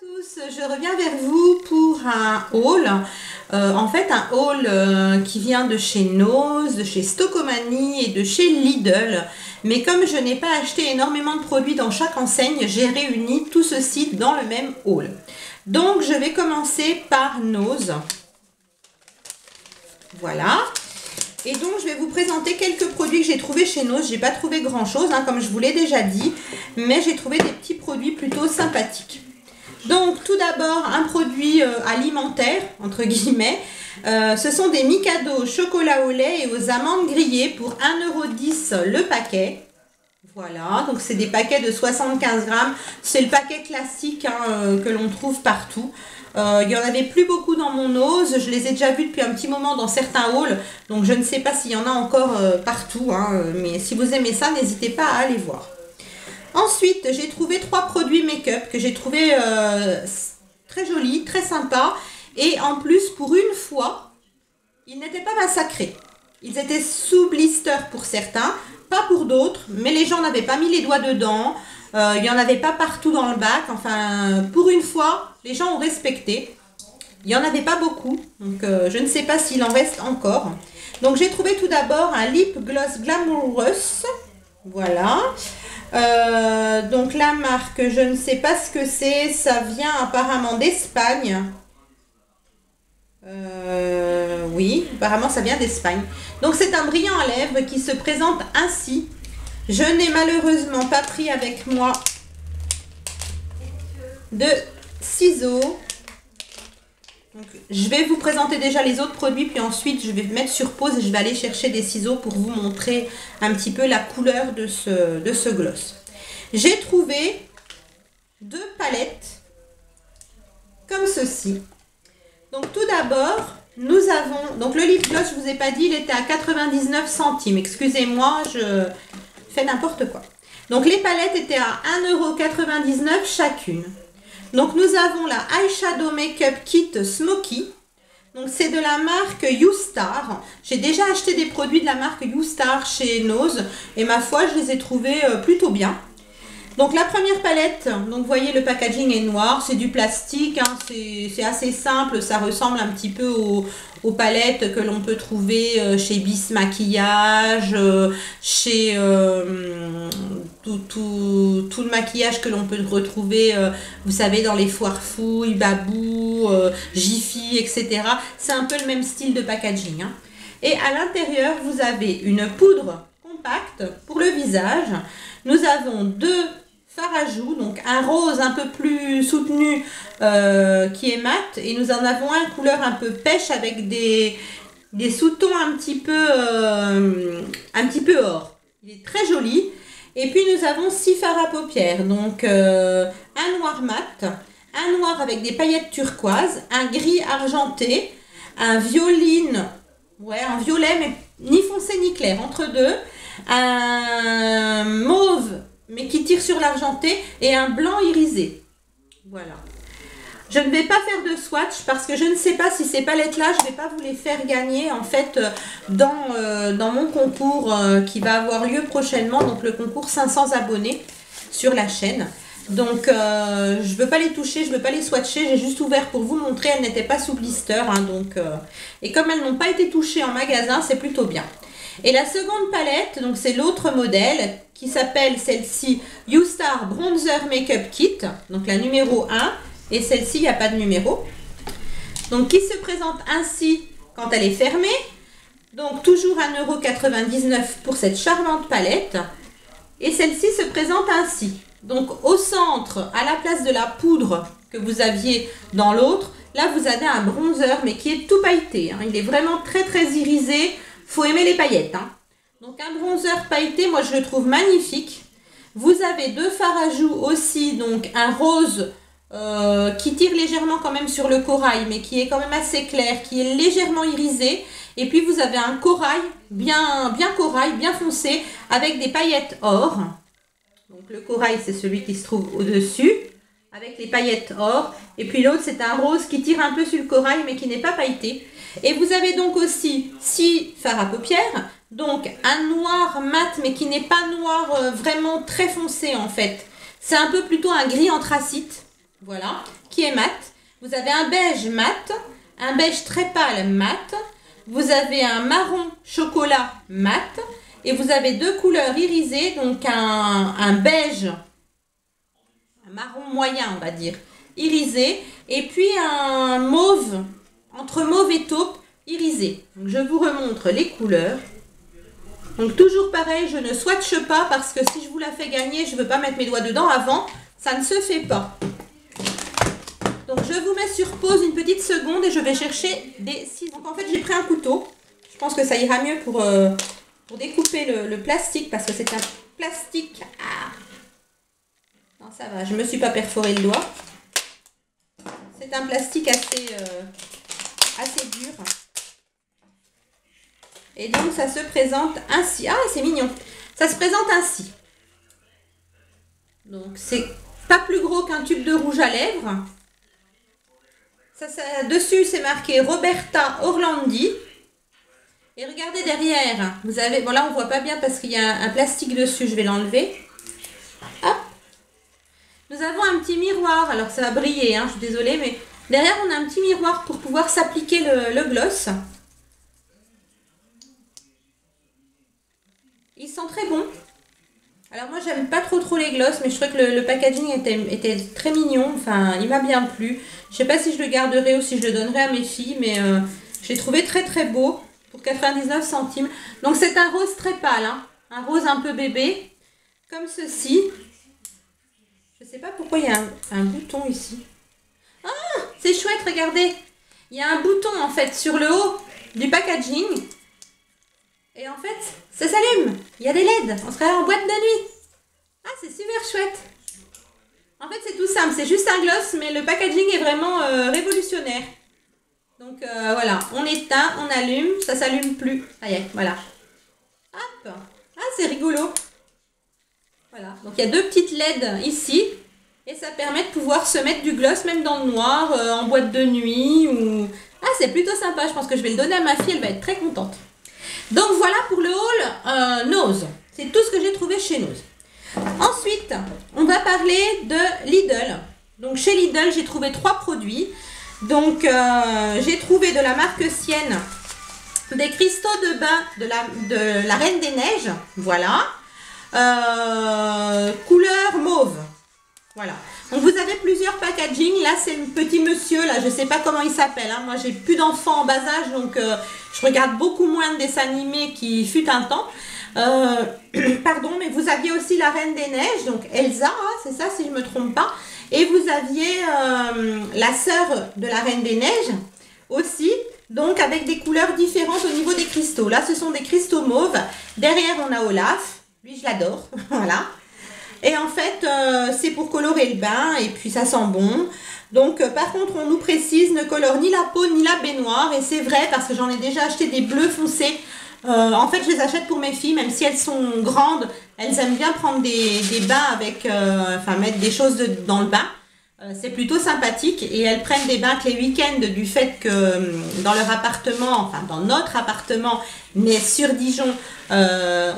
Tous, je reviens vers vous pour un haul, en fait un haul qui vient de chez Nose, de chez Stockomanie et de chez Lidl. Mais comme je n'ai pas acheté énormément de produits dans chaque enseigne, j'ai réuni tout ceci dans le même haul. Donc je vais commencer par Nose. Voilà. Et donc je vais vous présenter quelques produits que j'ai trouvés chez Nose. J'ai pas trouvé grand chose, comme je vous l'ai déjà dit, mais j'ai trouvé des petits produits plutôt sympathiques. Donc tout d'abord un produit alimentaire entre guillemets, ce sont des Mikado chocolat au lait et aux amandes grillées pour 1,10 € le paquet. Voilà, donc c'est des paquets de 75 grammes, c'est le paquet classique que l'on trouve partout. Il n'y en avait plus beaucoup dans mon Nose, je les ai déjà vus depuis un petit moment dans certains hauls, donc je ne sais pas s'il y en a encore partout, mais si vous aimez ça, n'hésitez pas à aller voir. Ensuite, j'ai trouvé 3 produits make-up que j'ai trouvé très jolis, très sympas. Et en plus, pour une fois, ils n'étaient pas massacrés. Ils étaient sous blister pour certains, pas pour d'autres. Mais les gens n'avaient pas mis les doigts dedans. Il n'y en avait pas partout dans le bac. Enfin, pour une fois, les gens ont respecté. Il n'y en avait pas beaucoup. Donc, je ne sais pas s'il en reste encore. Donc, j'ai trouvé tout d'abord un lip gloss Glamorous. Voilà. Donc la marque, je ne sais pas ce que c'est, ça vient apparemment d'Espagne. Oui, apparemment ça vient d'Espagne. Donc c'est un brillant à lèvres qui se présente ainsi. Je n'ai malheureusement pas pris avec moi de ciseaux. Donc, je vais vous présenter déjà les autres produits, puis ensuite je vais mettre sur pause et je vais aller chercher des ciseaux pour vous montrer un petit peu la couleur de ce gloss. J'ai trouvé 2 palettes comme ceci. Donc tout d'abord, nous avons, donc le lip gloss, je ne vous ai pas dit, il était à 99 centimes. Excusez-moi, je fais n'importe quoi. Donc les palettes étaient à 1,99 € chacune. Donc nous avons la Eyeshadow Makeup Kit Smoky. Donc c'est de la marque YouStar. J'ai déjà acheté des produits de la marque YouStar chez Nose et ma foi je les ai trouvés plutôt bien. Donc la première palette, donc vous voyez le packaging est noir, c'est du plastique, c'est assez simple, ça ressemble un petit peu aux palettes que l'on peut trouver chez Bis Maquillage, chez tout le maquillage que l'on peut retrouver, vous savez, dans les Foire Fouilles, Babou, Jiffy, etc. C'est un peu le même style de packaging. Et à l'intérieur, vous avez une poudre compacte pour le visage. Nous avons 2 fards à joues, donc un rose un peu plus soutenu qui est mat, et nous en avons un couleur un peu pêche avec des sous-tons un petit peu or. Il est très joli. Et puis nous avons 6 fards à paupières, donc un noir mat, un noir avec des paillettes turquoises, un gris argenté, un violine, un violet mais ni foncé ni clair, entre deux, un mauve mais qui tire sur l'argenté et un blanc irisé. Voilà. Je ne vais pas faire de swatch parce que je ne sais pas si ces palettes-là, je ne vais pas vous les faire gagner en fait dans mon concours qui va avoir lieu prochainement, donc le concours 500 abonnés sur la chaîne. Donc je ne veux pas les toucher, je ne veux pas les swatcher, j'ai juste ouvert pour vous montrer, elles n'étaient pas sous blister. Et comme elles n'ont pas été touchées en magasin, c'est plutôt bien. Et la seconde palette, donc c'est l'autre modèle qui s'appelle celle-ci YouStar Bronzer Makeup Kit, donc la numéro 1. Et celle-ci, il n'y a pas de numéro. Donc, qui se présente ainsi quand elle est fermée. Donc, toujours 1,99 € pour cette charmante palette. Et celle-ci se présente ainsi. Donc, au centre, à la place de la poudre que vous aviez dans l'autre, là, vous avez un bronzer, mais qui est tout pailleté. Il est vraiment très, très irisé. Il faut aimer les paillettes. Donc, un bronzer pailleté, moi, je le trouve magnifique. Vous avez 2 fards à joues aussi. Donc, un rose qui tire légèrement quand même sur le corail, mais qui est quand même assez clair, qui est légèrement irisé. Et puis vous avez un corail, bien corail, bien foncé, avec des paillettes or. Donc le corail, c'est celui qui se trouve au-dessus, avec les paillettes or. Et puis l'autre, c'est un rose qui tire un peu sur le corail, mais qui n'est pas pailleté. Et vous avez donc aussi 6 fards à paupières. Donc un noir mat, mais qui n'est pas noir vraiment très foncé en fait. C'est un peu plutôt un gris anthracite. voilà, qui est mat. Vous avez un beige mat, un beige très pâle mat, vous avez un marron chocolat mat, et vous avez deux couleurs irisées, donc un beige, un marron moyen, on va dire, irisé, et puis un mauve, entre mauve et taupe, irisé. Donc, je vous remontre les couleurs. Donc toujours pareil, je ne swatche pas parce que si je vous la fais gagner, je ne veux pas mettre mes doigts dedans avant, ça ne se fait pas. Donc je vous mets sur pause une petite seconde et je vais chercher des ciseaux. Donc en fait j'ai pris un couteau, je pense que ça ira mieux pour découper le plastique parce que c'est un plastique... Ah. Non ça va, je ne me suis pas perforé le doigt. C'est un plastique assez dur. Et donc, ça se présente ainsi. Ah, c'est mignon. Ça se présente ainsi. Donc, c'est pas plus gros qu'un tube de rouge à lèvres. Dessus, c'est marqué Roberta Orlandi. Et regardez derrière. Vous avez... Bon, là, on ne voit pas bien parce qu'il y a un plastique dessus. Je vais l'enlever. Hop. Nous avons un petit miroir. Alors, ça va briller, hein, je suis désolée. Mais derrière, on a un petit miroir pour pouvoir s'appliquer le gloss. Ils sont très bons. Alors moi j'aime pas trop les gloss, mais je trouvais que le packaging était très mignon. Enfin, il m'a bien plu. Je sais pas si je le garderai ou si je le donnerai à mes filles, mais je l'ai trouvé très beau pour 99 centimes. Donc c'est un rose très pâle, hein. Un rose un peu bébé, comme ceci. Je sais pas pourquoi il y a un bouton ici. Ah, c'est chouette, regardez. Il y a un bouton en fait sur le haut du packaging. Et en fait, ça s'allume. Il y a des LED. On serait en boîte de nuit. Ah, c'est super chouette. En fait, c'est tout simple. C'est juste un gloss, mais le packaging est vraiment révolutionnaire. Donc, voilà. On éteint, on allume. Ça ne s'allume plus. Ça y est, voilà. Hop. Ah, c'est rigolo. Voilà. Donc, il y a deux petites LED ici. Et ça permet de pouvoir se mettre du gloss, même dans le noir, en boîte de nuit. Ou... Ah, c'est plutôt sympa. Je pense que je vais le donner à ma fille. Elle va être très contente. Donc voilà pour le haul Nose. C'est tout ce que j'ai trouvé chez Nose. Ensuite, on va parler de Lidl. Donc chez Lidl, j'ai trouvé 3 produits. Donc j'ai trouvé de la marque Sienne des cristaux de bain de la Reine des Neiges. Voilà. Couleur mauve. Voilà. Donc vous avez plusieurs packaging. Là c'est le petit monsieur, là je ne sais pas comment il s'appelle. Hein. Moi j'ai plus d'enfants en bas âge, donc je regarde beaucoup moins de dessins animés qui fut un temps. Pardon, mais vous aviez aussi la Reine des Neiges, donc Elsa, hein, c'est ça si je ne me trompe pas. Et vous aviez la sœur de la Reine des Neiges aussi, donc avec des couleurs différentes au niveau des cristaux. Là ce sont des cristaux mauves. Derrière on a Olaf, lui je l'adore, voilà. Et en fait, c'est pour colorer le bain et puis ça sent bon. Donc, par contre, on nous précise, ne colore ni la peau ni la baignoire. Et c'est vrai parce que j'en ai déjà acheté des bleus foncés. En fait, je les achète pour mes filles, même si elles sont grandes. Elles aiment bien prendre des bains avec, enfin, mettre des choses dans le bain. C'est plutôt sympathique et elles prennent des bains que les week-ends du fait que dans leur appartement, enfin dans notre appartement, mais sur Dijon, on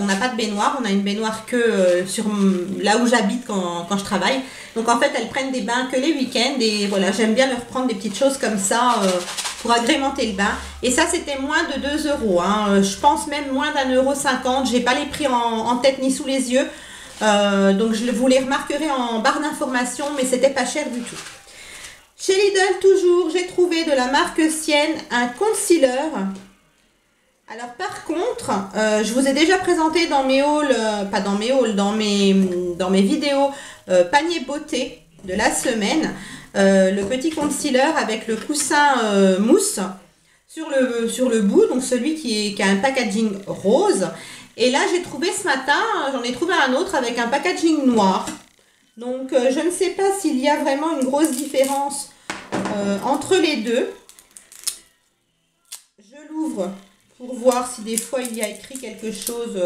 n'a pas de baignoire, on a une baignoire que sur là où j'habite quand je travaille. Donc en fait elles prennent des bains que les week-ends et voilà, j'aime bien leur prendre des petites choses comme ça pour agrémenter le bain. Et ça c'était moins de 2 €, hein. Je pense même moins d'1,50 €, j'ai pas les prix en tête ni sous les yeux. Donc vous les remarquerez en barre d'information, mais c'était pas cher du tout. Chez Lidl toujours, j'ai trouvé de la marque Sienne un concealer. Alors par contre, je vous ai déjà présenté dans mes hauls, pas dans mes hauls, dans mes vidéos panier beauté de la semaine, le petit concealer avec le coussin mousse sur le bout, donc celui qui a un packaging rose. Et là, j'ai trouvé ce matin, j'en ai trouvé un autre avec un packaging noir. Donc, je ne sais pas s'il y a vraiment une grosse différence entre les deux. Je l'ouvre pour voir si des fois il y a écrit quelque chose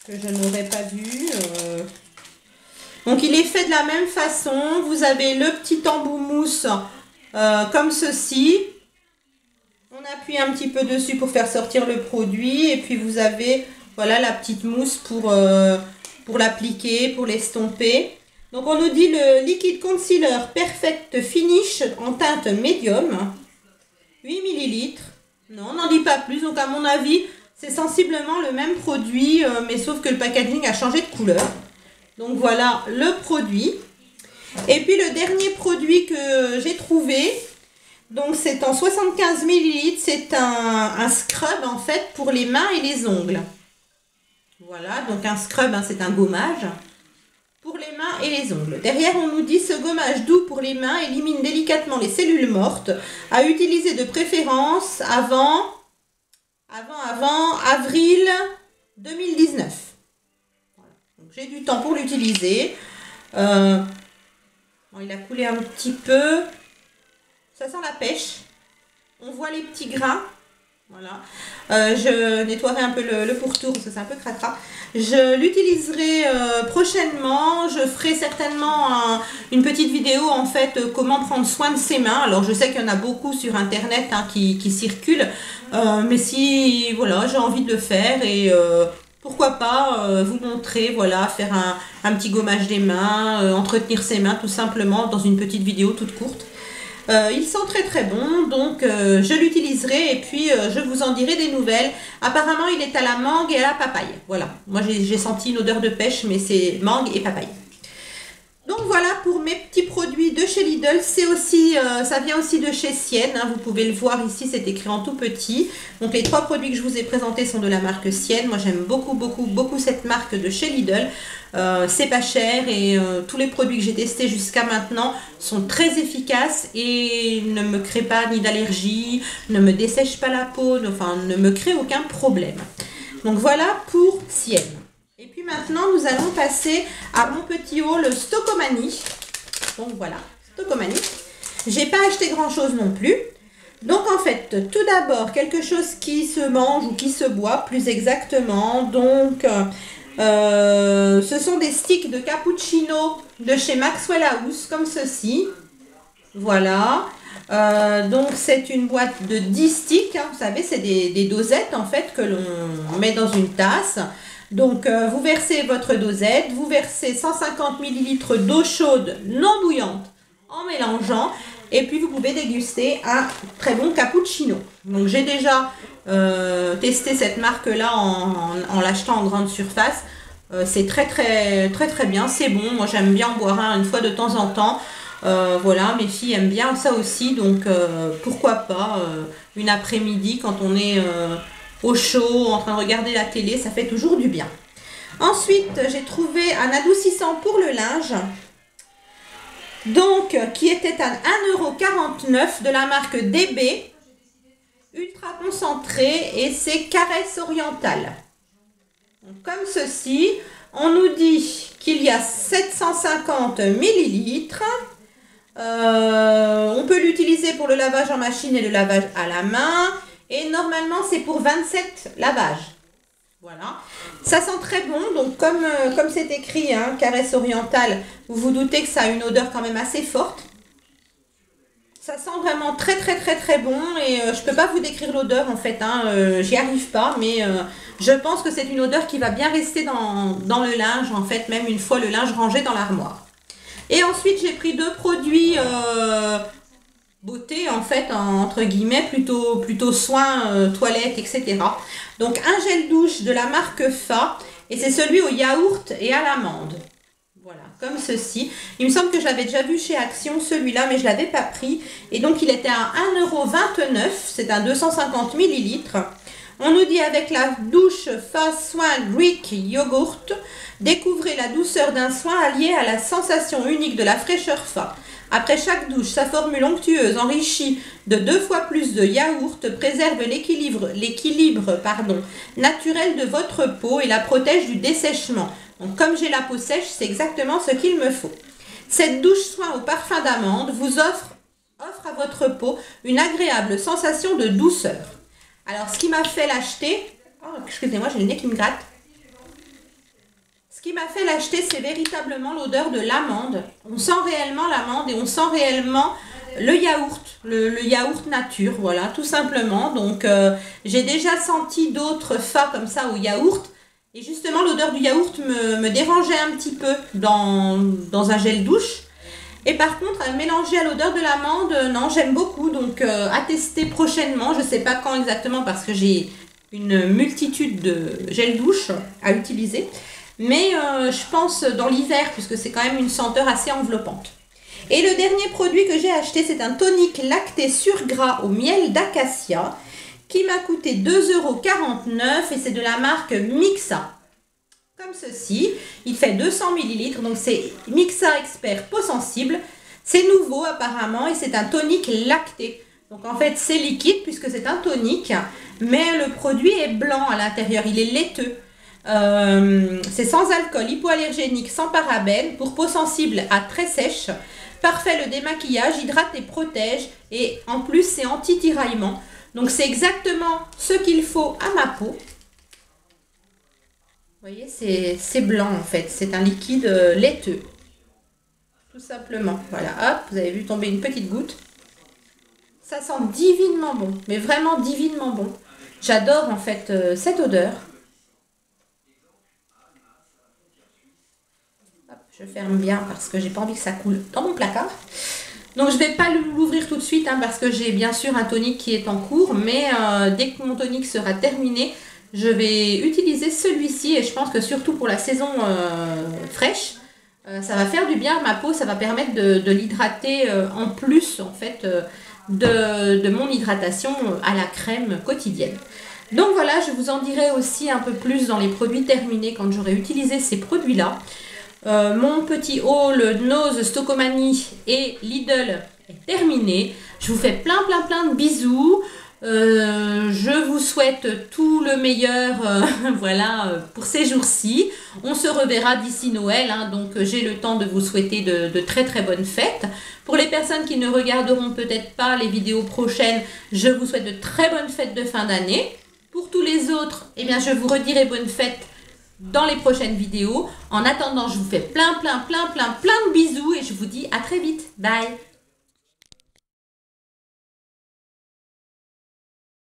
que je n'aurais pas vu. Donc, il est fait de la même façon. Vous avez le petit embout mousse comme ceci. On appuie un petit peu dessus pour faire sortir le produit. Et puis, vous avez... Voilà la petite mousse pour l'appliquer, pour l'estomper. Donc on nous dit le liquide concealer Perfect Finish en teinte médium. 8 millilitres. Non, on n'en dit pas plus. Donc à mon avis, c'est sensiblement le même produit, mais sauf que le packaging a changé de couleur. Donc voilà le produit. Et puis le dernier produit que j'ai trouvé, donc c'est en 75 millilitres, c'est un scrub en fait pour les mains et les ongles. Voilà, donc un scrub, hein, c'est un gommage pour les mains et les ongles. Derrière, on nous dit ce gommage doux pour les mains élimine délicatement les cellules mortes, à utiliser de préférence avant avril 2019. Voilà. Donc j'ai du temps pour l'utiliser. Bon, il a coulé un petit peu. Ça sent la pêche. On voit les petits grains. Voilà. Je nettoierai un peu le pourtour parce que c'est un peu cracra. Je l'utiliserai prochainement. Je ferai certainement une petite vidéo en fait comment prendre soin de ses mains. Alors je sais qu'il y en a beaucoup sur internet hein, qui circulent. Mais si voilà, j'ai envie de le faire et pourquoi pas vous montrer, voilà, faire un petit gommage des mains, entretenir ses mains tout simplement dans une petite vidéo toute courte. Il sent très très bon, donc je l'utiliserai et puis je vous en dirai des nouvelles. Apparemment il est à la mangue et à la papaye. Voilà, moi j'ai senti une odeur de pêche, mais c'est mangue et papaye. Donc voilà pour mes petits produits de chez Lidl. C'est aussi, ça vient aussi de chez Sienne. Hein, vous pouvez le voir ici, c'est écrit en tout petit. Donc les trois produits que je vous ai présentés sont de la marque Sienne. Moi j'aime beaucoup cette marque de chez Lidl. C'est pas cher et tous les produits que j'ai testés jusqu'à maintenant sont très efficaces et ne me créent pas ni d'allergie, ne me dessèchent pas la peau, enfin ne me créent aucun problème. Donc voilà pour Sienne. Et puis maintenant, nous allons passer à mon petit haul Stockomanie. Donc voilà, Stockomanie. J'ai pas acheté grand chose non plus. Donc en fait, tout d'abord, quelque chose qui se mange ou qui se boit plus exactement. Donc, ce sont des sticks de cappuccino de chez Maxwell House, comme ceci. Voilà. Donc c'est une boîte de 10 sticks. Hein, vous savez, c'est des dosettes en fait que l'on met dans une tasse. Donc, vous versez votre dosette, vous versez 150 ml d'eau chaude non bouillante en mélangeant et puis vous pouvez déguster un très bon cappuccino. Donc, j'ai déjà testé cette marque-là en l'achetant en grande surface. C'est très bien, c'est bon. Moi, j'aime bien en boire un une fois de temps en temps. Voilà, mes filles aiment bien ça aussi, donc pourquoi pas une après-midi quand on est au chaud, en train de regarder la télé, ça fait toujours du bien. Ensuite, j'ai trouvé un adoucissant pour le linge, donc qui était à 1,49 € de la marque DB, ultra concentré et c'est Caresse Orientale. Donc, comme ceci, on nous dit qu'il y a 750 ml. On peut l'utiliser pour le lavage en machine et le lavage à la main. Et normalement, c'est pour 27 lavages. Voilà. Ça sent très bon. Donc, comme c'est écrit, hein, Caresse Orientale, vous vous doutez que ça a une odeur quand même assez forte. Ça sent vraiment très bon. Et je ne peux pas vous décrire l'odeur en fait. Hein, j'y arrive pas. Mais je pense que c'est une odeur qui va bien rester dans le linge. En fait, même une fois le linge rangé dans l'armoire. Et ensuite, j'ai pris deux produits beauté, en fait, entre guillemets, plutôt soins, toilettes, etc. Donc, un gel douche de la marque Fa, et c'est celui au yaourt et à l'amande. Voilà, comme ceci. Il me semble que je l'avais déjà vu chez Action, celui-là, mais je ne l'avais pas pris. Et donc, il était à 1,29 €, c'est un 250 ml. On nous dit avec la douche Fa Soin Greek Yogurt, découvrez la douceur d'un soin allié à la sensation unique de la fraîcheur Fa. Après chaque douche, sa formule onctueuse enrichie de 2 fois plus de yaourt préserve l'équilibre naturel de votre peau et la protège du dessèchement. Donc comme j'ai la peau sèche, c'est exactement ce qu'il me faut. Cette douche soin au parfum d'amande vous offre à votre peau une agréable sensation de douceur. Alors, ce qui m'a fait l'acheter... Oh, excusez-moi, j'ai le nez qui me gratte. Ce qui m'a fait l'acheter, c'est véritablement l'odeur de l'amande. On sent réellement l'amande et on sent réellement le yaourt. Le yaourt nature, voilà, tout simplement. Donc, j'ai déjà senti d'autres Fa comme ça au yaourt. Et justement, l'odeur du yaourt me dérangeait un petit peu dans un gel douche. Et par contre, mélangé à l'odeur de l'amande, non, j'aime beaucoup. Donc, à tester prochainement. Je ne sais pas quand exactement parce que j'ai une multitude de gel douche à utiliser. Mais je pense dans l'hiver, puisque c'est quand même une senteur assez enveloppante. Et le dernier produit que j'ai acheté, c'est un tonique lacté surgras au miel d'acacia qui m'a coûté 2,49 € et c'est de la marque Mixa. Comme ceci, il fait 200 ml, donc c'est Mixa Expert peau sensible. C'est nouveau apparemment et c'est un tonique lacté. Donc en fait c'est liquide puisque c'est un tonique, mais le produit est blanc à l'intérieur, il est laiteux. C'est sans alcool, hypoallergénique, sans parabènes, pour peau sensible à très sèche. Parfait le démaquillage, hydrate et protège et en plus c'est anti-tiraillement. Donc c'est exactement ce qu'il faut à ma peau. Vous voyez, c'est blanc en fait, c'est un liquide laiteux. Tout simplement. Voilà, hop, vous avez vu tomber une petite goutte. Ça sent divinement bon, mais vraiment divinement bon. J'adore en fait cette odeur. Hop, je ferme bien parce que j'ai pas envie que ça coule dans mon placard. Donc je ne vais pas l'ouvrir tout de suite hein, parce que j'ai bien sûr un tonique qui est en cours. Mais dès que mon tonique sera terminé, je vais utiliser celui-ci. Et je pense que surtout pour la saison fraîche, ça va faire du bien à ma peau. Ça va permettre de l'hydrater en plus en fait de mon hydratation à la crème quotidienne. Donc voilà, je vous en dirai aussi un peu plus dans les produits terminés quand j'aurai utilisé ces produits-là. Mon petit haul Nose, Stocomanie et Lidl est terminé. Je vous fais plein de bisous. Je vous souhaite tout le meilleur voilà, pour ces jours-ci. On se reverra d'ici Noël, hein, donc j'ai le temps de vous souhaiter de très bonnes fêtes. Pour les personnes qui ne regarderont peut-être pas les vidéos prochaines, je vous souhaite de très bonnes fêtes de fin d'année. Pour tous les autres, eh bien, je vous redirai bonnes fêtes dans les prochaines vidéos. En attendant, je vous fais plein de bisous et je vous dis à très vite. Bye!